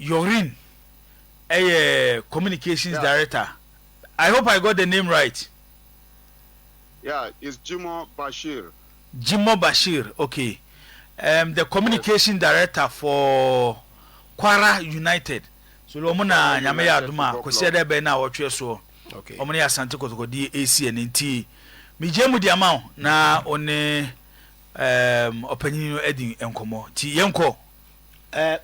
Yorin, a communications director. I hope I got the name right. Yeah, it's Jimo Bashir. Jimo Bashir, okay. The communication director for Kwara United. So Lomona Nyame Aduma, Kosiede be na wotwe so. Okay. Omoni Asante Kotoko di AC nti. Mi jemu di amount na one opinion edin enkomo. Ti yenko.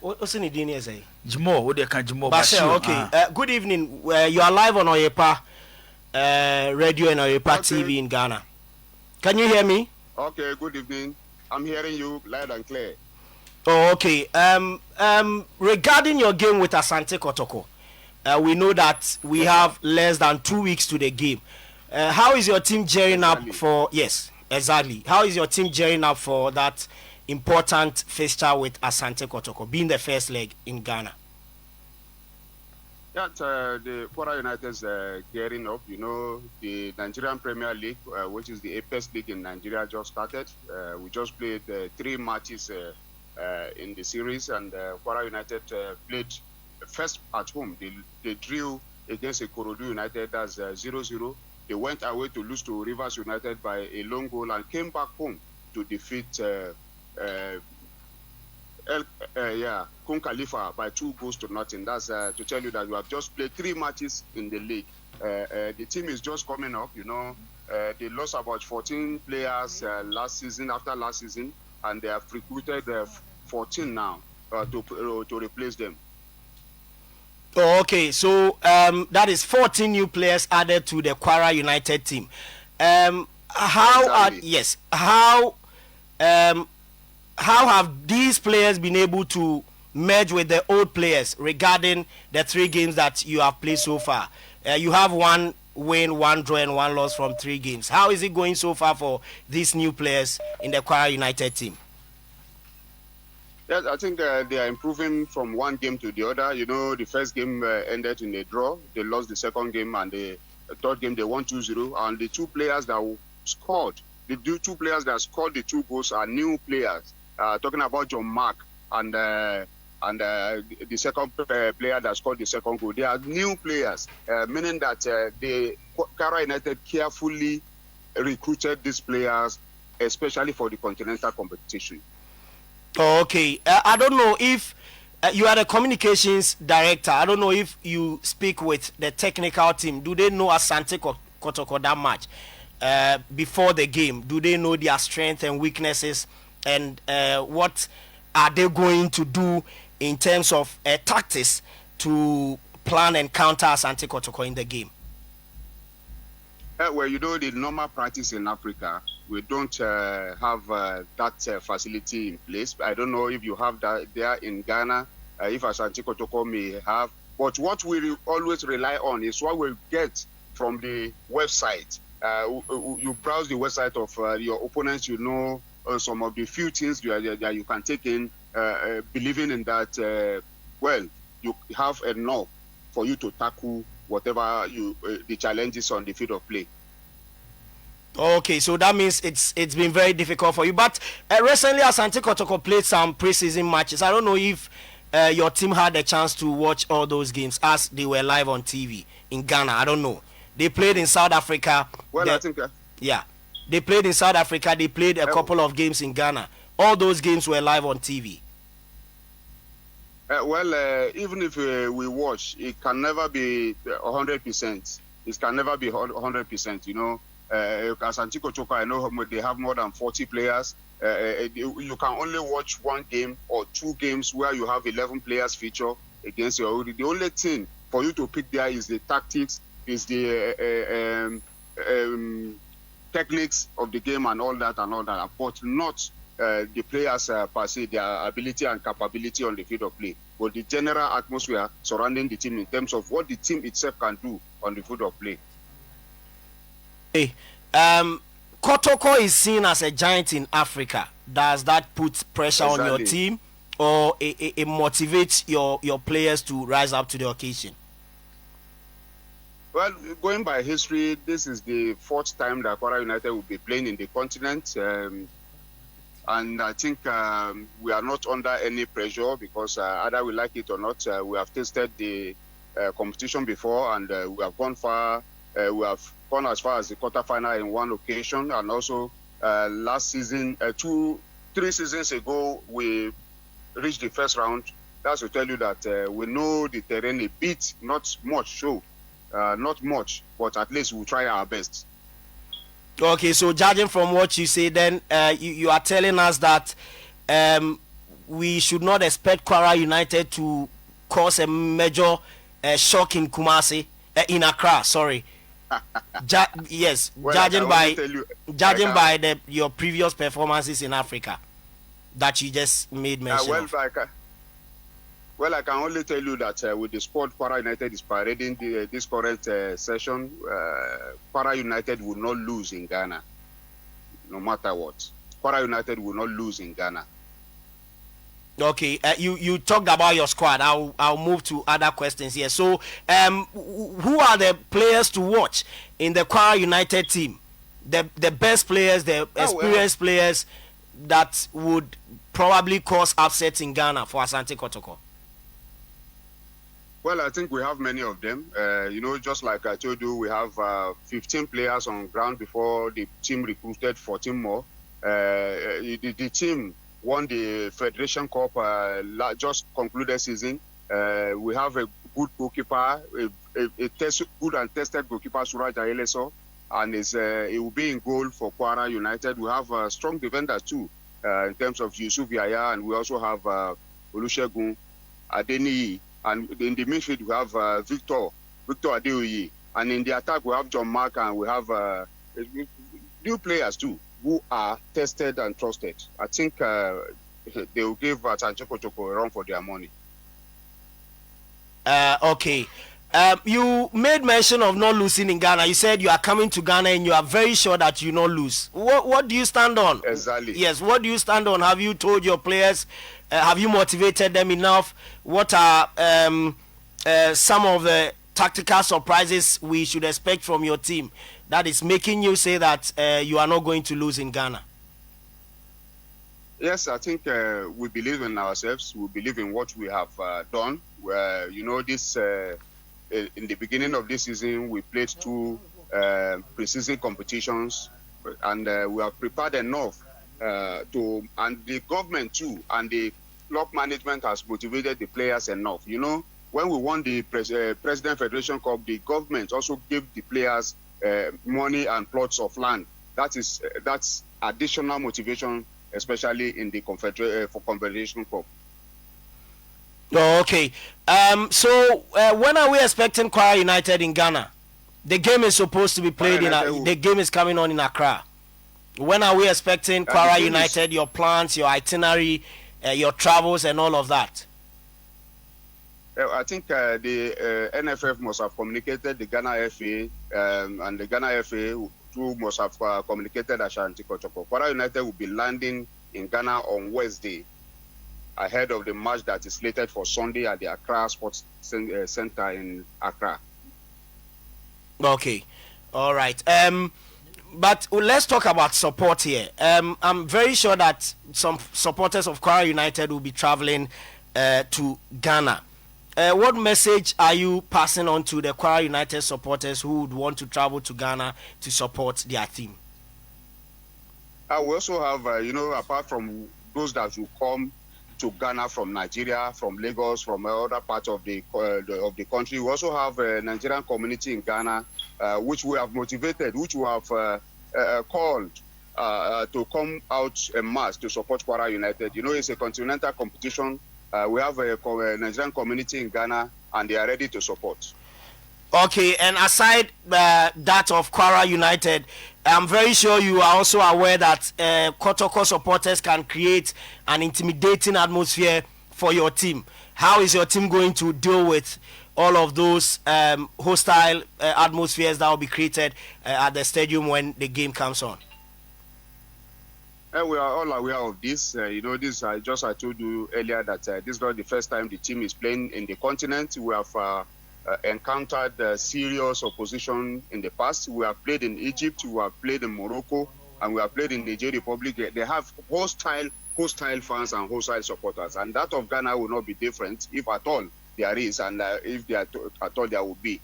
What's in the DNA say? Jimo, what they can Jimo Bashir, okay. Good evening. You are live on Oyepa radio and Oyepa TV in Ghana. Can you hear me? Okay, good evening. I'm hearing you loud and clear. Oh, okay. Regarding your game with Asante Kotoko, we know that we have less than 2 weeks to the game. How is your team gearing up for? Yes, exactly. How is your team gearing up for that important fixture with Asante Kotoko, being the first leg in Ghana? Yeah, the Kwara United is gearing up. You know, the Nigerian Premier League, which is the apex league in Nigeria, just started. We just played 3 matches in the series, and Kwara United played first at home. They drew against Kwara United as 0-0. They went away to lose to Rivers United by a lone goal and came back home to defeat Kun Khalifa by 2-0. That's to tell you that we have just played 3 matches in the league. The team is just coming up, you know. They lost about 14 players after last season, and they have recruited 14 now to replace them. Oh, okay. So that is 14 new players added to the Kwara United team. How have these players been able to merge with the old players regarding the 3 games that you have played so far? You have 1 win, 1 draw, and 1 loss from 3 games. How is it going so far for these new players in the Kwara United team? Yes, I think they are improving from one game to the other. You know, the first game ended in a draw. They lost the second game, and the third game they won 2-0. And the 2 players that scored, the 2 players that scored the 2 goals are new players. Talking about John Mark and the second player that scored the second goal. They are new players, meaning that the Kwara United carefully recruited these players, especially for the continental competition. Oh, okay. I don't know if you are the communications director. I don't know if you speak with the technical team. Do they know Asante Kotoko that much before the game? Do they know their strengths and weaknesses? And what are they going to do in terms of tactics to plan and counter Asante Kotoko in the game? Well, you know, the normal practice in Africa, we don't have that facility in place. I don't know if you have that there in Ghana, if Asante Kotoko may have. But what we always rely on is what we get from the website. You browse the website of your opponents, you know, some of the few things that you can take in, believing in that, well, you have enough for you to tackle whatever the challenges on the field of play. Okay, so that means it's been very difficult for you. But recently, Asante Kotoko played some preseason matches. I don't know if your team had a chance to watch all those games as they were live on TV in Ghana. I don't know. They played in South Africa. Well, I think... yeah. They played in South Africa. They played a couple of games in Ghana. All those games were live on TV. Even if we watch, it can never be 100%. It can never be 100%. You know, Asante Kotoko, I know they have more than 40 players. You can only watch 1 game or 2 games where you have 11 players feature against your. The only thing for you to pick there is the tactics, is the techniques of the game and all that, but not the players per se, their ability and capability on the field of play, but the general atmosphere surrounding the team in terms of what the team itself can do on the field of play. Hey, Kotoko is seen as a giant in Africa. Does that put pressure on your team, or it motivates your players to rise up to the occasion? Well, going by history, this is the 4th time that Kwara United will be playing in the continent. And I think we are not under any pressure because either we like it or not, we have tasted the competition before, and we have gone far. We have gone as far as the quarterfinal in one occasion, and also last season, 3 seasons ago, we reached the first round. That's to tell you that we know the terrain a bit, not much, not much, but at least we'll try our best. Okay, so judging from what you say, then you are telling us that we should not expect Kwara United to cause a major shock in Kumasi, in Accra. Sorry. Yes, well, judging by your previous performances in Africa that you just made mention of. Well, I can only tell you that with the squad Kwara United is parading this current session, Kwara United will not lose in Ghana, no matter what. Kwara United will not lose in Ghana. Okay, you talked about your squad. I'll move to other questions here. So, who are the players to watch in the Kwara United team? The best players, the experienced players that would probably cause upsets in Ghana for Asante Kotoko. Well, I think we have many of them. Just like I told you, we have 15 players on ground before the team recruited 14 more. The team won the Federation Cup just concluded season. We have a good goalkeeper, a good and tested goalkeeper, Suraj Ayeleso, and it will be in goal for Kwara United. We have strong defenders too, in terms of Yusuf Yaya, and we also have Olusegun Adeniyi. And in the midfield, we have Victor Adeoye. And in the attack, we have John Mark, and we have new players too, who are tested and trusted. I think they will give Asante Kotoko a run for their money. Okay. You made mention of not losing in Ghana. You said you are coming to Ghana and you are very sure that you not lose. What do you stand on? Exactly. Yes, what do you stand on? Have you told your players? Have you motivated them enough? What are some of the tactical surprises we should expect from your team that is making you say that you are not going to lose in Ghana? Yes, I think we believe in ourselves. We believe in what we have done. This in the beginning of this season, we played 2 pre-season competitions, and we have prepared enough and the government too, and the club management has motivated the players enough. When we won the President Federation Cup, the government also gave the players money and plots of land. That's additional motivation, especially in the Confederation Cup. Oh, okay. So when are we expecting Kwara United in Ghana? The game is supposed to be played the game is coming on in Accra. When are we expecting Kwara United? Your plans, your itinerary, your travels, and all of that. I think the NFF must have communicated the Ghana FA, and the Ghana FA too must have communicated Asante Kotoko. Kwara United will be landing in Ghana on Wednesday, ahead of the match that is slated for Sunday at the Accra Sports Center in Accra. Okay, all right. But let's talk about support here. I'm very sure that some supporters of Kwara United will be traveling to Ghana. What message are you passing on to the Kwara United supporters who would want to travel to Ghana to support their team? We also have, apart from those that will come to Ghana from Nigeria, from Lagos, from other parts of the country, we also have a Nigerian community in Ghana, which we have motivated, which we have called to come out en masse to support Kwara United. It's a continental competition. We have a Nigerian community in Ghana, and they are ready to support. Okay, and aside that of Kwara United, I'm very sure you are also aware that Kotoko supporters can create an intimidating atmosphere for your team. How is your team going to deal with all of those hostile atmospheres that will be created at the stadium when the game comes on? We are all aware of this. I told you earlier that this is not the first time the team is playing in the continent. We have encountered serious opposition in the past. We have played in Egypt, we have played in Morocco, and we have played in the Niger Republic. They have hostile fans and hostile supporters, and that of Ghana will not be different, if at all there is, and if there at all there will be.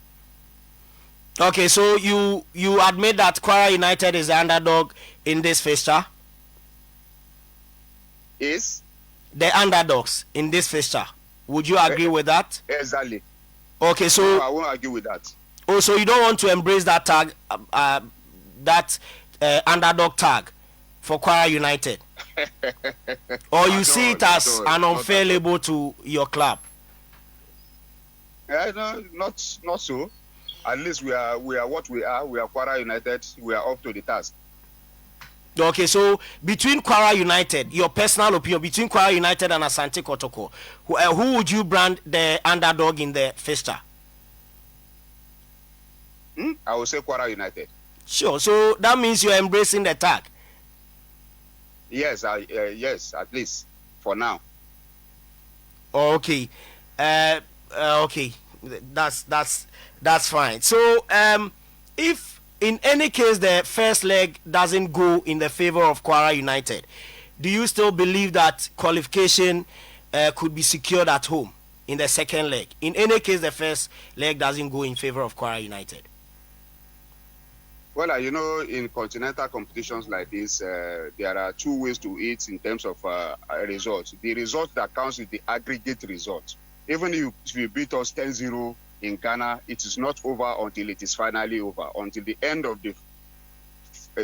Okay, so you admit that Kwara United is the underdog in this fixture? Is the underdogs in this fixture? Would you agree with that? Exactly. Okay, so no, I won't argue with that. Oh, so you don't want to embrace that tag, underdog tag for Kwara United, or you see it as an unfair label to your club? No, not so. At least we are what we are. We are Kwara United. We are up to the task. Okay, so between Kwara United, your personal opinion, between Kwara United and Asante Kotoko, who would you brand the underdog in the fixture? I will say Kwara United. Sure, so that means you're embracing the tag? Yes, yes, at least for now. Okay, okay, that's fine. So, if in any case the first leg doesn't go in the favor of Kwara United, do you still believe that qualification could be secured at home in the second leg? In any case the first leg doesn't go in favor of Kwara United? Well, in continental competitions like this, there are two ways to it in terms of results. The result that counts is the aggregate result. Even if you beat us 10-0 in Ghana, it is not over until it is finally over, until the end of the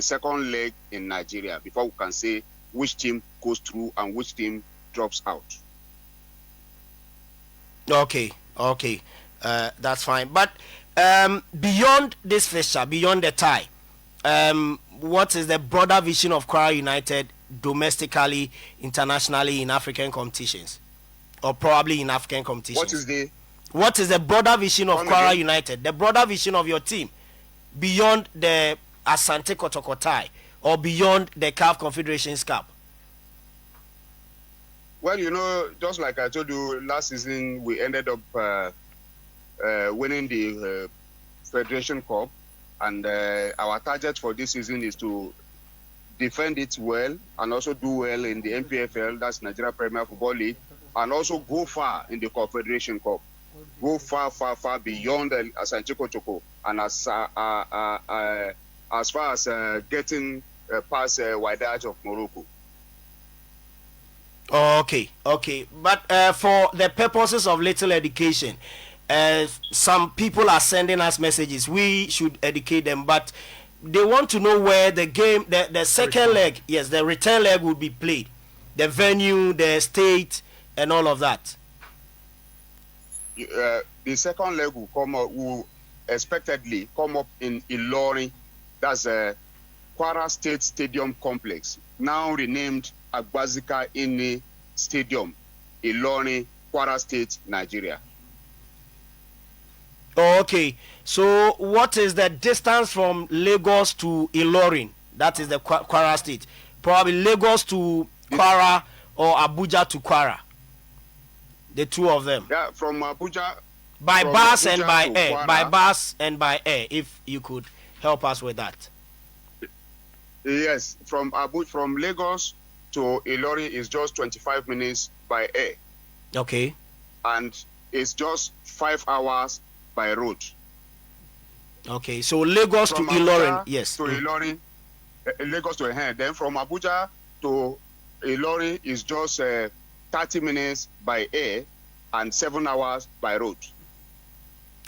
second leg in Nigeria, before we can say which team goes through and which team drops out. Okay, that's fine. But beyond this fixture, beyond the tie, what is the broader vision of Kwara United domestically, internationally, in African competitions, or probably in African competitions? What is the broader vision of Kwara United, the broader vision of your team, beyond the Asante Kotoko tie, or beyond the CAF Cup? Well, just like I told you, last season we ended up winning the Federation Cup, and our target for this season is to defend it well and also do well in the NPFL, that's Nigeria Premier Football League, and also go far in the Confederation Cup. Go far beyond the Asante Kotoko, and as far as getting past Wydad of Morocco. Okay. But for the purposes of little education, some people are sending us messages. We should educate them, but they want to know where the game, the second leg, yes, the return leg will be played, the venue, the state, and all of that. The second leg will expectedly come up in Ilorin. That's a Kwara State Stadium Complex, now renamed Agbazika Ini Stadium, Ilorin, Kwara State, Nigeria. Okay, so what is the distance from Lagos to Ilorin? That is the Kwara State. Probably Lagos to Kwara or Abuja to Kwara. The two of them. Yeah, from Abuja. By bus and by air. Kwara. By bus and by air, if you could help us with that. Yes, from Lagos to Ilorin is just 25 minutes by air. Okay. And it's just 5 hours by road. Okay, so Lagos from to Ilorin, Abuja yes. To Ilorin, Lagos to Ehe. Then from Abuja to Ilorin is just 30 minutes by air and 7 hours by road.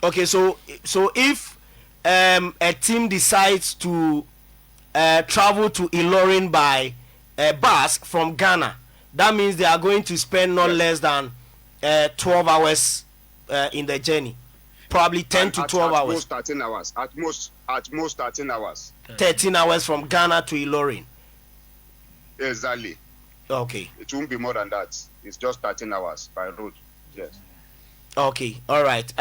Okay, so if a team decides to travel to Ilorin by bus from Ghana, that means they are going to spend not less than 12 hours in the journey. Probably 10 to 12 hours. At most 13 hours. At most 13 hours. 13 hours from Ghana to Ilorin. Exactly. Okay. It won't be more than that. It's just 13 hours by road. Yes. Okay. All right.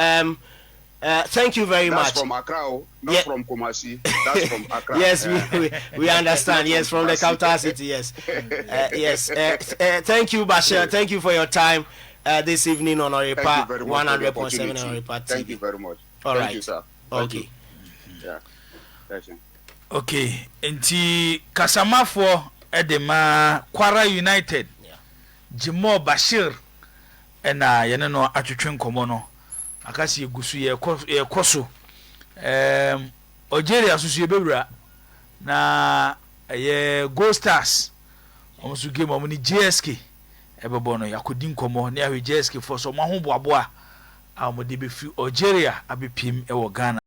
Thank you very much. That's from Accra, not from Kumasi. That's from Accra. Yes, we understand. Yes, from the capital city. Yes. Yes. Thank you, Bashir. Thank you for your time this evening on Oripa 100.7 Oripa TV. Thank you very much. All right. Thank you, sir. Okay. Yeah. Thank you. Okay, nti kasamafo edema Kwara United. Jimo Bashir ena yene no atwetwe nkomo no. Akasi egusu ye koso. Algeria susu ebewura na ye Gold Stars. Omusu game omu ni JSK ebebo no yakodi nkomo ne ahwe JSK for so mo ho boaboa a mo de be fi Algeria abepiem e wo Ghana.